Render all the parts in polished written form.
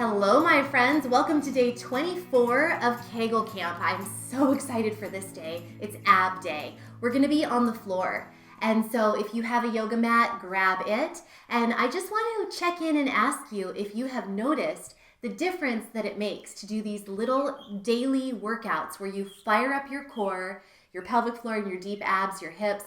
Hello, my friends. Welcome to day 24 of Kegel Camp. I'm so excited for this day. It's ab day. We're going to be on the floor. And so if you have a yoga mat, grab it. And I just want to check in and ask you if you have noticed the difference that it makes to do these little daily workouts where you fire up your core, your pelvic floor, and your deep abs, your hips.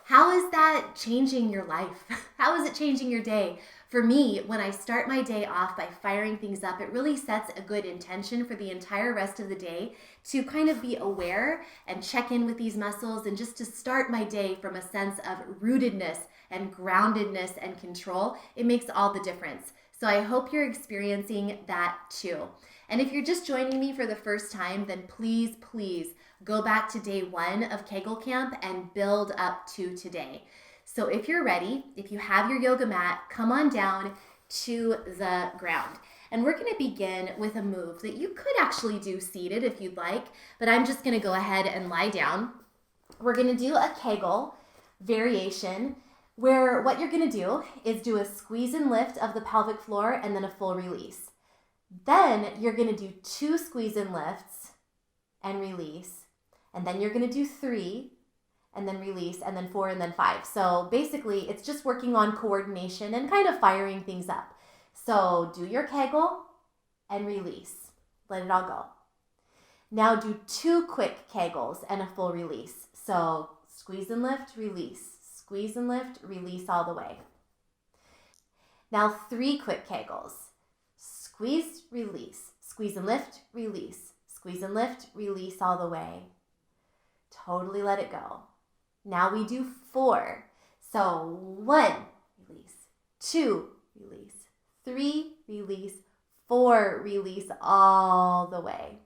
How is that changing your life? How is it changing your day? For me, when I start my day off by firing things up, it really sets a good intention for the entire rest of the day to kind of be aware and check in with these muscles and just to start my day from a sense of rootedness and groundedness and control. It makes all the difference. So I hope you're experiencing that too. And if you're just joining me for the first time, then please go back to day 1 of Kegel Camp and build up to today. So if you're ready, if you have your yoga mat, come on down to the ground. And we're going to begin with a move that you could actually do seated if you'd like, but I'm just going to go ahead and lie down. We're going to do a Kegel variation where what you're going to do is do a squeeze and lift of the pelvic floor and then a full release. Then you're going to do 2 squeeze and lifts and release. And then you're going to do 3 and then release, and then 4 and then 5. So basically it's just working on coordination and kind of firing things up. So do your Kegel and release. Let it all go. Now do 2 quick Kegels and a full release. So squeeze and lift, release. Squeeze and lift, release all the way. Now 3 quick Kegels. Squeeze, release. Squeeze and lift, release. Squeeze and lift, release all the way. Totally let it go. Now we do 4. So 1, release. 2, release. 3, release. 4, release all the way.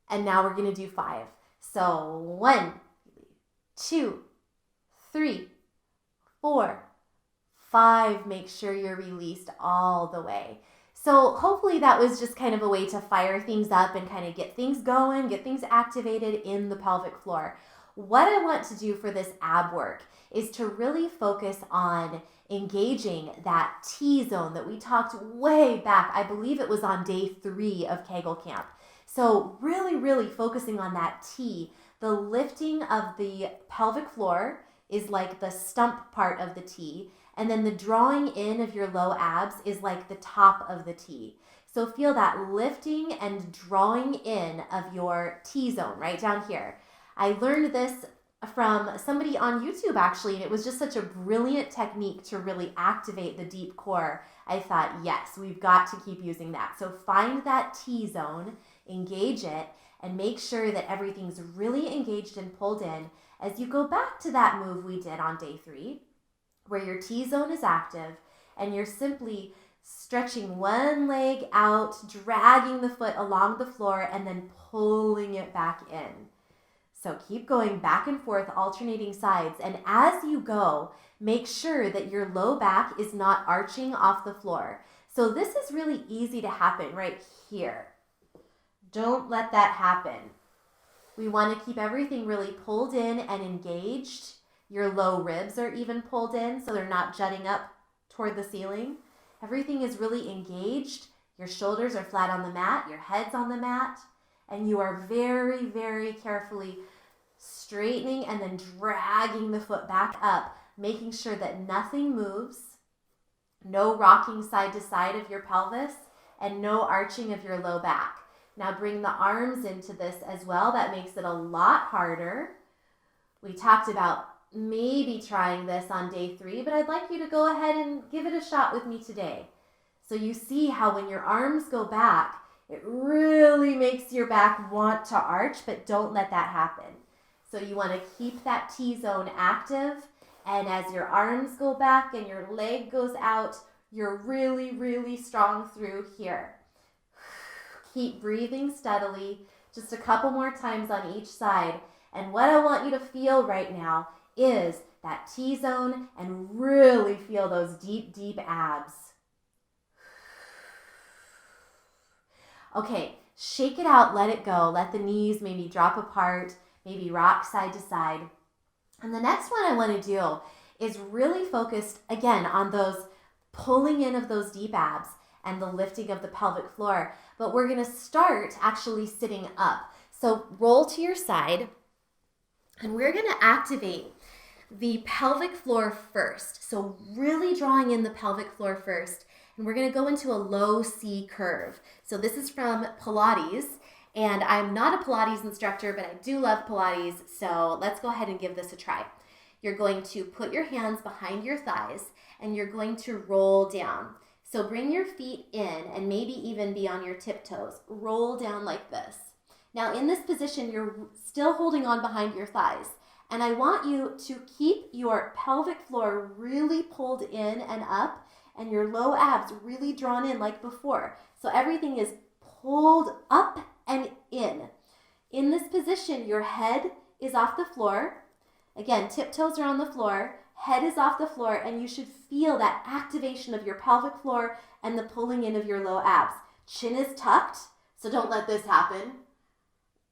And now we're going to do 5. So 1, 2, 3, 4, 5. Make sure you're released all the way. So hopefully that was just kind of a way to fire things up and kind of get things going, get things activated in the pelvic floor. What I want to do for this ab work is to really focus on engaging that T-zone that we talked way back. I believe it was on day 3 of Kegel Camp. So really focusing on that T. The lifting of the pelvic floor is like the stump part of the T. And then the drawing in of your low abs is like the top of the T. So feel that lifting and drawing in of your T-zone right down here. I learned this from somebody on YouTube actually, and it was just such a brilliant technique to really activate the deep core. I thought, yes, we've got to keep using that. So find that T-zone, engage it, and make sure that everything's really engaged and pulled in as you go back to that move we did on day 3, where your T-zone is active and you're simply stretching one leg out, dragging the foot along the floor, and then pulling it back in. So keep going back and forth, alternating sides. And as you go, make sure that your low back is not arching off the floor. So this is really easy to happen right here. Don't let that happen. We want to keep everything really pulled in and engaged. Your low ribs are even pulled in so they're not jutting up toward the ceiling. Everything is really engaged. Your shoulders are flat on the mat, your head's on the mat, and you are very carefully straightening and then dragging the foot back up, making sure that nothing moves, no rocking side to side of your pelvis, and no arching of your low back. Now bring the arms into this as well. That makes it a lot harder. We talked about maybe trying this on day 3, but I'd like you to go ahead and give it a shot with me today. So you see how when your arms go back, it really makes your back want to arch, but don't let that happen. So you want to keep that T-zone active, and as your arms go back and your leg goes out, you're really strong through here. Keep breathing steadily, just a couple more times on each side. And what I want you to feel right now is that T-zone and really feel those deep abs. Okay, shake it out, let it go. Let the knees maybe drop apart, maybe rock side to side. And the next one I want to do is really focused, again, on those pulling in of those deep abs and the lifting of the pelvic floor. But we're going to start actually sitting up. So roll to your side, and we're going to activate the pelvic floor first. So really drawing in the pelvic floor first. And we're going to go into a low C curve. So this is from Pilates. And I'm not a Pilates instructor, but I do love Pilates. So let's go ahead and give this a try. You're going to put your hands behind your thighs and you're going to roll down. So bring your feet in and maybe even be on your tiptoes. Roll down like this. Now in this position, you're still holding on behind your thighs. And I want you to keep your pelvic floor really pulled in and up and your low abs really drawn in like before. So everything is pulled up and in. In this position, your head is off the floor. Again, tiptoes are on the floor, head is off the floor, and you should feel that activation of your pelvic floor and the pulling in of your low abs. Chin is tucked, so don't let this happen.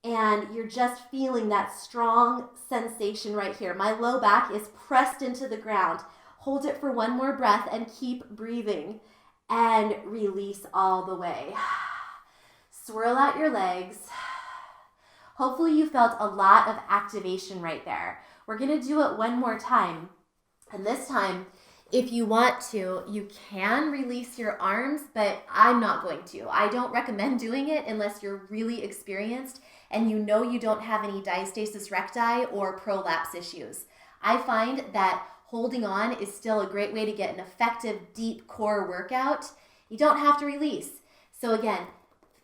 And you're just feeling that strong sensation right here. My low back is pressed into the ground. Hold it for one more breath and keep breathing. And release all the way. Swirl out your legs. Hopefully you felt a lot of activation right there. We're going to do it one more time. And this time, if you want to, you can release your arms, but I'm not going to. I don't recommend doing it unless you're really experienced and you know you don't have any diastasis recti or prolapse issues. I find that holding on is still a great way to get an effective deep core workout. You don't have to release. So again,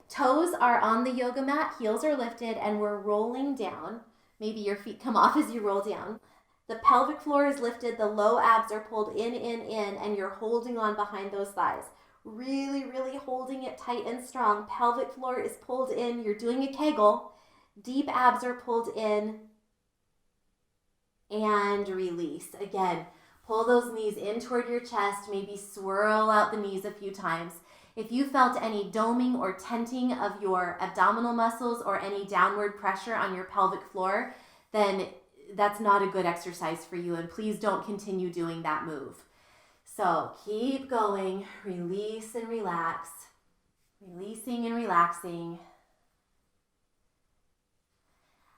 toes are on the yoga mat, heels are lifted, and we're rolling down. Maybe your feet come off as you roll down. The pelvic floor is lifted, the low abs are pulled in, and you're holding on behind those thighs. Really, really holding it tight and strong. Pelvic floor is pulled in. You're doing a Kegel. Deep abs are pulled in. And release. Again, pull those knees in toward your chest. Maybe swirl out the knees a few times. If you felt any doming or tenting of your abdominal muscles or any downward pressure on your pelvic floor, then that's not a good exercise for you, and please don't continue doing that move. So keep going, release and relax, releasing and relaxing.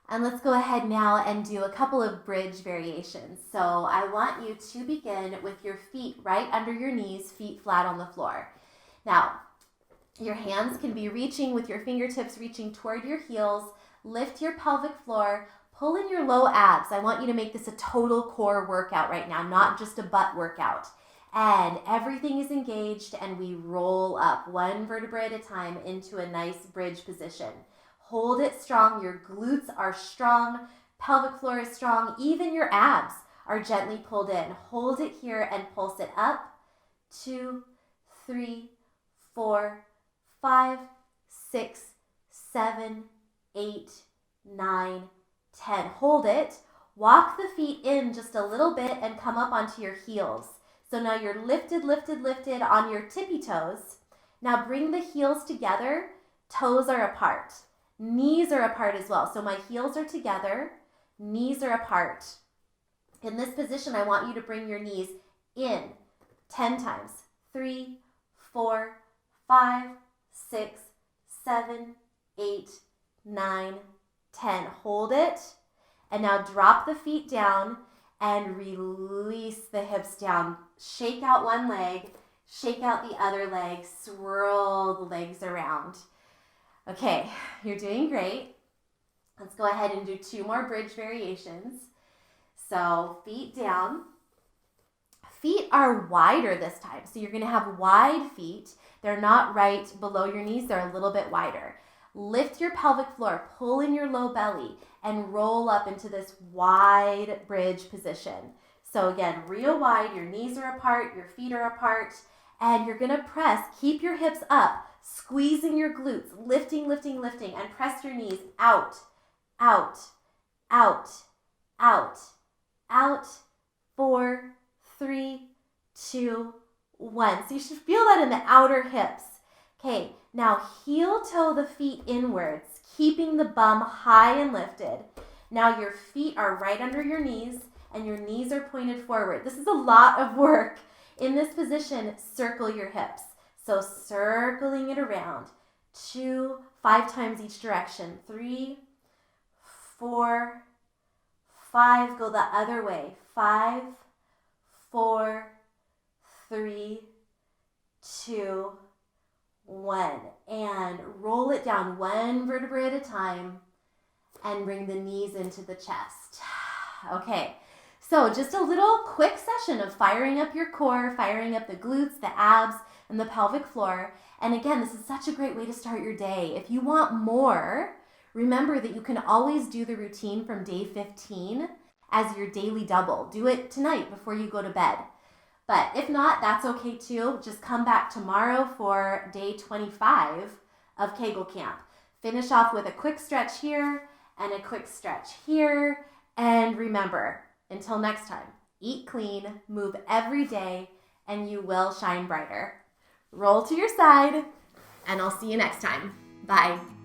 And let's go ahead now and do a couple of bridge variations. So I want you to begin with your feet right under your knees, feet flat on the floor. Now, your hands can be reaching with your fingertips reaching toward your heels. Lift your pelvic floor. Pull in your low abs. I want you to make this a total core workout right now, not just a butt workout. And everything is engaged and we roll up one vertebra at a time into a nice bridge position. Hold it strong. Your glutes are strong. Pelvic floor is strong. Even your abs are gently pulled in. Hold it here and pulse it up. 2, 3, 4, 5, 6, 7, 8, 9, 10. Hold it. Walk the feet in just a little bit and come up onto your heels. So now you're lifted, lifted, lifted on your tippy toes. Now bring the heels together. Toes are apart. Knees are apart as well. So my heels are together. Knees are apart. In this position, I want you to bring your knees in 10 times. 3, 4, 5, 6, 7, 8, 9, 10. Hold it. And now drop the feet down and release the hips down. Shake out one leg, shake out the other leg, swirl the legs around. Okay, you're doing great. Let's go ahead and do 2 more bridge variations. So feet down. Feet are wider this time. So you're going to have wide feet. They're not right below your knees. They're a little bit wider. Lift your pelvic floor, pull in your low belly, and roll up into this wide bridge position. So again, real wide, your knees are apart, your feet are apart, and you're gonna press, keep your hips up, squeezing your glutes, lifting, lifting, lifting, and press your knees out, out, out, out, out. 4, 3, 2, 1. So you should feel that in the outer hips. Okay, now heel toe the feet inwards, keeping the bum high and lifted. Now your feet are right under your knees and your knees are pointed forward. This is a lot of work. In this position, circle your hips. So circling it around. 2, 5 times each direction. 3, 4, 5. Go the other way. 5, 4, 3, 2, 1. And roll it down one vertebrae at a time and bring the knees into the chest. Okay, so just a little quick session of firing up your core, firing up the glutes, the abs, and the pelvic floor. And again, this is such a great way to start your day. If you want more, remember that you can always do the routine from day 15 as your daily double. Do it tonight before you go to bed. But if not, that's okay too. Just come back tomorrow for day 25 of Kegel Camp. Finish off with a quick stretch here and a quick stretch here. And remember, until next time, eat clean, move every day, and you will shine brighter. Roll to your side, and I'll see you next time. Bye.